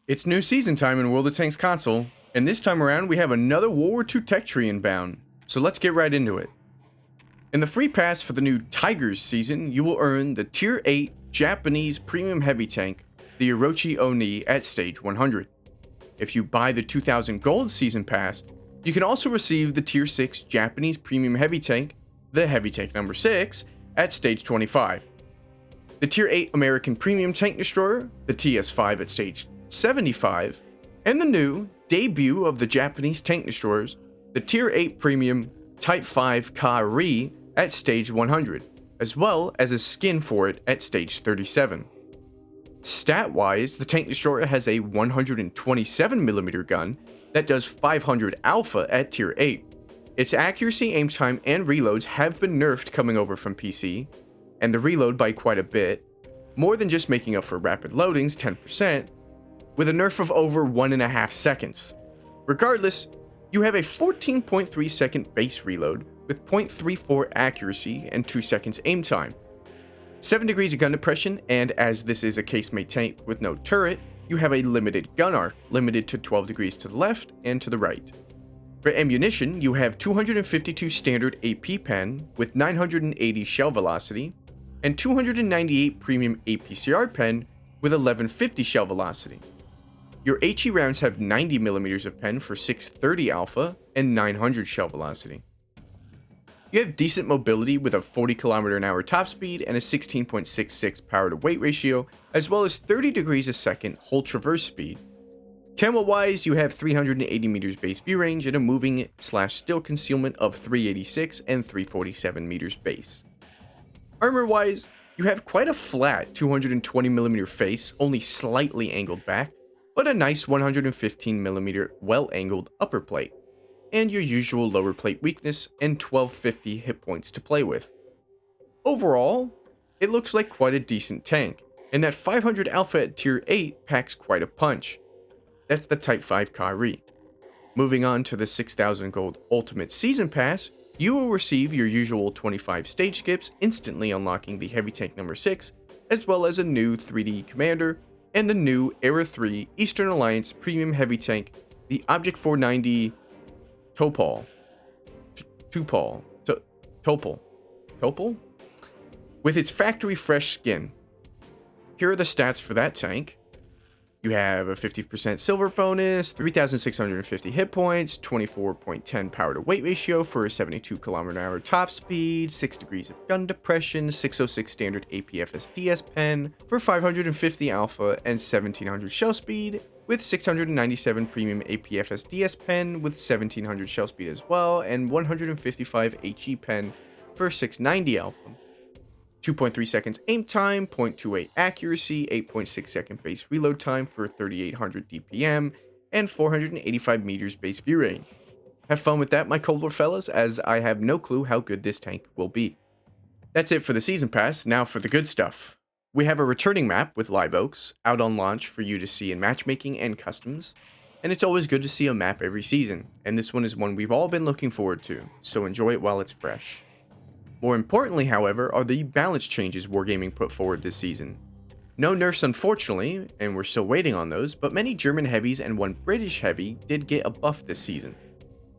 It's new season time in World of Tanks console, and this time around we have another World War II tech tree inbound, so let's get right into it. In the free pass for the new TIGERS season, you will earn the Tier 8 Japanese Premium Heavy Tank, the Orochi Oni at Stage 100. If you buy the 2000 Gold Season Pass, you can also receive the Tier 6 Japanese Premium Heavy Tank, the Heavy Tank number 6, at Stage 25. The Tier 8 American Premium Tank Destroyer, the TS5 at Stage 75, and the new debut of the Japanese tank destroyers, the Tier 8 Premium Type 5 Ka-Ri at Stage 100, as well as a skin for it at Stage 37. Stat-wise, the tank destroyer has a 127mm gun that does 500 alpha at Tier 8. Its accuracy, aim time, and reloads have been nerfed coming over from PC, and the reload by quite a bit, more than just making up for rapid loadings 10%, with a nerf of over 1.5 seconds. Regardless, you have a 14.3 second base reload with 0.34 accuracy and 2 seconds aim time, 7 degrees of gun depression, and as this is a casemate tank with no turret, you have a limited gun arc, limited to 12 degrees to the left and to the right. For ammunition, you have 252 standard AP pen with 980 shell velocity, and 298 premium APCR pen with 1150 shell velocity. Your HE rounds have 90mm of pen for 630 alpha and 900 shell velocity. You have decent mobility with a 40 km/h top speed and a 16.66 power to weight ratio, as well as 30 degrees a second hull traverse speed. Camo wise, you have 380 meters base view range and a moving/still concealment of 386 and 347 meters base. Armor wise, you have quite a flat 220mm face, only slightly angled back, but a nice 115mm well-angled upper plate, and your usual lower plate weakness and 1250 hit points to play with. Overall, it looks like quite a decent tank, and that 500 alpha at Tier 8 packs quite a punch. That's the Type 5 Ka-Ri. Moving on to the 6000 Gold Ultimate Season Pass, you will receive your usual 25 stage skips, instantly unlocking the Heavy Tank number 6, as well as a new 3D Commander, and the new Era 3 Eastern Alliance Premium Heavy Tank, the Object 490 Topol. Topol? With its factory fresh skin. Here are the stats for that tank. You have a 50% silver bonus, 3,650 hit points, 24.10 power to weight ratio for a 72 km/h top speed, 6 degrees of gun depression, 606 standard APFS DS pen for 550 alpha and 1700 shell speed, with 697 premium APFS DS pen with 1700 shell speed as well, and 155 HE pen for 690 alpha. 2.3 seconds aim time, 0.28 accuracy, 8.6 second base reload time for 3800 DPM, and 485 meters base view range. Have fun with that, my Coldwar fellas, as I have no clue how good this tank will be. That's it for the season pass. Now for the good stuff. We have a returning map with live oaks out on launch for you to see in matchmaking and customs, and it's always good to see a map every season, and this one is one we've all been looking forward to, so enjoy it while it's fresh. More importantly, however, are the balance changes Wargaming put forward this season. No nerfs unfortunately, and we're still waiting on those, but many German heavies and one British heavy did get a buff this season.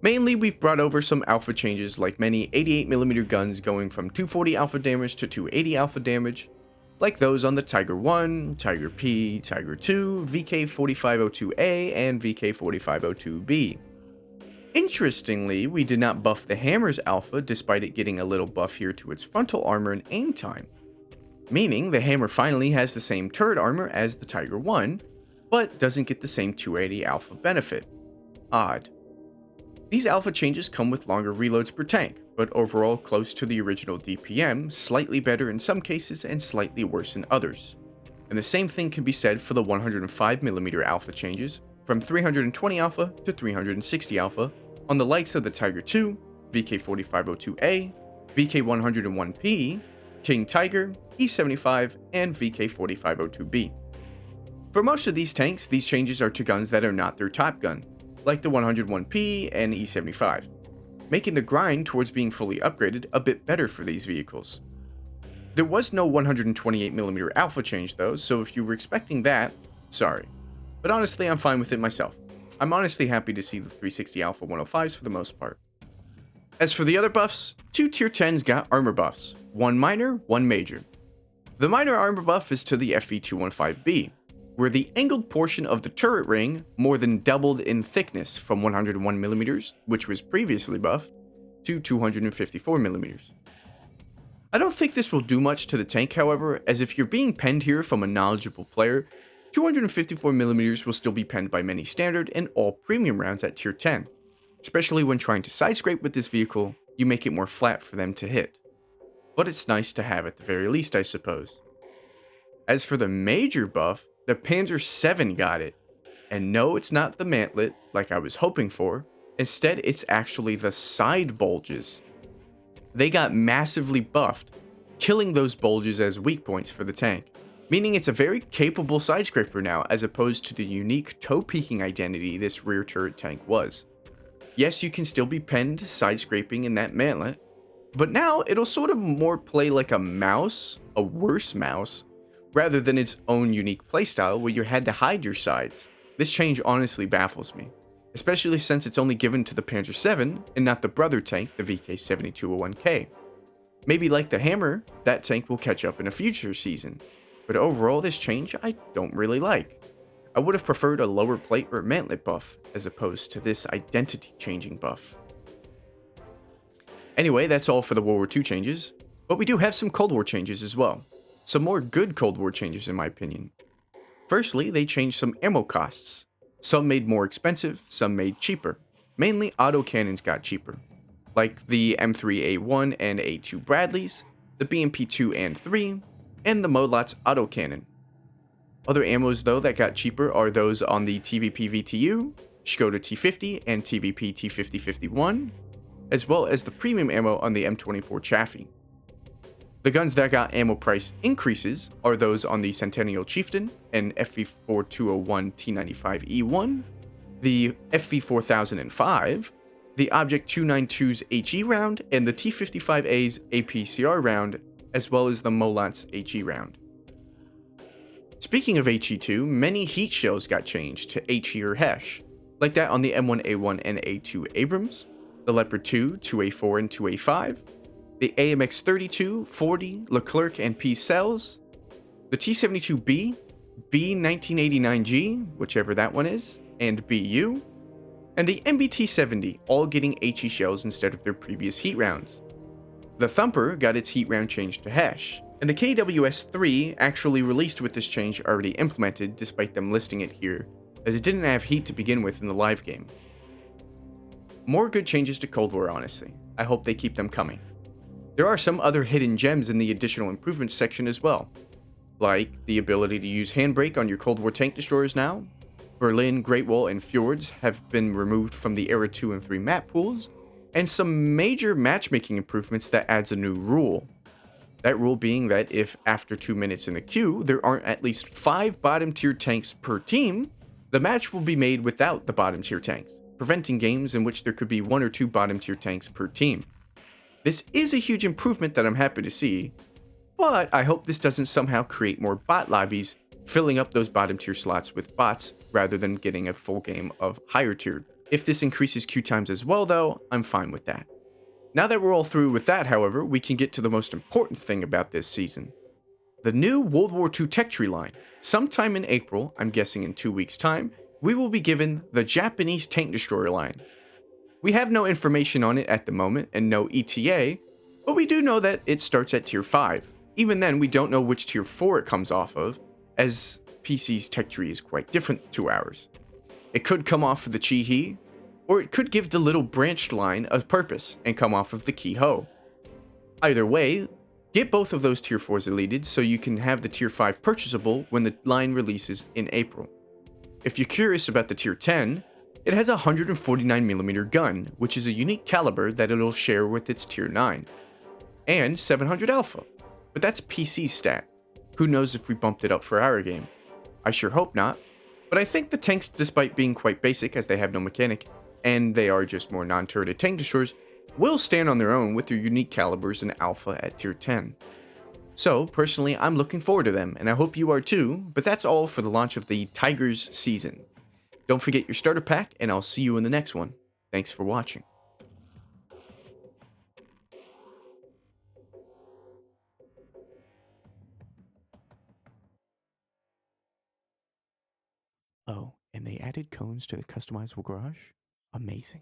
Mainly, we've brought over some alpha changes like many 88mm guns going from 240 alpha damage to 280 alpha damage, like those on the Tiger 1, Tiger P, Tiger 2, VK4502A, and VK4502B. Interestingly, we did not buff the Hammer's alpha despite it getting a little buff here to its frontal armor and aim time, meaning the Hammer finally has the same turret armor as the Tiger 1, but doesn't get the same 280 alpha benefit. Odd. These alpha changes come with longer reloads per tank, but overall close to the original DPM, slightly better in some cases and slightly worse in others. And the same thing can be said for the 105mm alpha changes, from 320 alpha to 360 alpha, on the likes of the Tiger 2, VK4502A, VK101P, King Tiger, E75, and VK4502B. For most of these tanks, these changes are to guns that are not their top gun, like the 101P and E75, making the grind towards being fully upgraded a bit better for these vehicles. There was no 128mm alpha change though, so if you were expecting that, sorry. but honestly I'm fine with it myself. I'm honestly happy to see the 360 Alpha 105s for the most part. As for the other buffs, 2 tier 10s got armor buffs, 1 minor, 1 major. The minor armor buff is to the FV215B, where the angled portion of the turret ring more than doubled in thickness from 101mm, which was previously buffed, to 254mm. I don't think this will do much to the tank, however, as if you're being penned here from a knowledgeable player, 254mm will still be penned by many standard and all premium rounds at tier 10. Especially when trying to side scrape with this vehicle, you make it more flat for them to hit. But it's nice to have at the very least, I suppose. As for the major buff, the Panzer 7 got it. And no, it's not the mantlet, like I was hoping for. Instead, it's actually the side bulges. They got massively buffed, killing those bulges as weak points for the tank, meaning it's a very capable side scraper now as opposed to the unique toe peeking identity this rear turret tank was. Yes, you can still be penned side scraping in that mantlet, but now it'll sort of more play like a mouse, a worse mouse, rather than its own unique playstyle where you had to hide your sides. This change honestly baffles me, especially since it's only given to the Panzer 7 and not the brother tank, the VK7201K. Maybe like the Hammer, that tank will catch up in a future season, but overall this change I don't really like. I would have preferred a lower plate or mantlet buff as opposed to this identity changing buff. Anyway, that's all for the World War II changes, but we do have some Cold War changes as well. Some more good Cold War changes in my opinion. Firstly, they changed some ammo costs. Some made more expensive, some made cheaper. Mainly autocannons got cheaper, like the M3A1 and A2 Bradleys, the BMP2 and 3, and the Modlot's autocannon. Other ammos though that got cheaper are those on the TVP VTU, Skoda T50 and TVP T5051, as well as the premium ammo on the M24 Chaffee. The guns that got ammo price increases are those on the Centennial Chieftain and FV4201 T95E1, the FV4005, the Object 292's HE round, and the T55A's APCR round, as well as the Molot's HE round. Speaking of HE2, many heat shells got changed to HE or HESH, like that on the M1A1 and A2 Abrams, the Leopard 2, 2A4 and 2A5, the AMX 32, 40, Leclerc and P cells, the T72B, B1989G, whichever that one is, and BU, and the MBT70, all getting HE shells instead of their previous heat rounds. The Thumper got its heat round changed to HESH, and the KWS-3 actually released with this change already implemented despite them listing it here, as it didn't have heat to begin with in the live game. More good changes to Cold War, honestly. I hope they keep them coming. There are some other hidden gems in the additional improvements section as well, like the ability to use handbrake on your Cold War tank destroyers now. Berlin, Great Wall, and Fjords have been removed from the Era 2 and 3 map pools, and some major matchmaking improvements that adds a new rule. That rule being that if after 2 minutes in the queue there aren't at least 5 bottom tier tanks per team, the match will be made without the bottom tier tanks, preventing games in which there could be 1 or 2 bottom tier tanks per team. This is a huge improvement that I'm happy to see, but I hope this doesn't somehow create more bot lobbies, filling up those bottom tier slots with bots rather than getting a full game of higher tier. If this increases queue times as well though, I'm fine with that. Now that we're all through with that, however, we can get to the most important thing about this season. The new World War II tech tree line. Sometime in April, I'm guessing in 2 weeks time, we will be given the Japanese tank destroyer line. We have no information on it at the moment and no ETA, but we do know that it starts at tier 5. Even then, we don't know which tier 4 it comes off of, as PC's tech tree is quite different to ours. It could come off of the Chi-He, or it could give the little branched line a purpose and come off of the Ki-Ho. Either way, get both of those tier 4s deleted so you can have the tier 5 purchasable when the line releases in April. If you're curious about the tier 10, it has a 149mm gun, which is a unique caliber that it'll share with its tier 9, and 700 alpha, but that's PC stat. Who knows if we bumped it up for our game? I sure hope not, but I think the tanks, despite being quite basic as they have no mechanic, and they are just more non-turreted tank destroyers, will stand on their own with their unique calibers and alpha at tier 10. So, personally, I'm looking forward to them, and I hope you are too, but that's all for the launch of the Tigers season. Don't forget your starter pack, and I'll see you in the next one. Thanks for watching. Oh, and they added cones to the customizable garage? Amazing.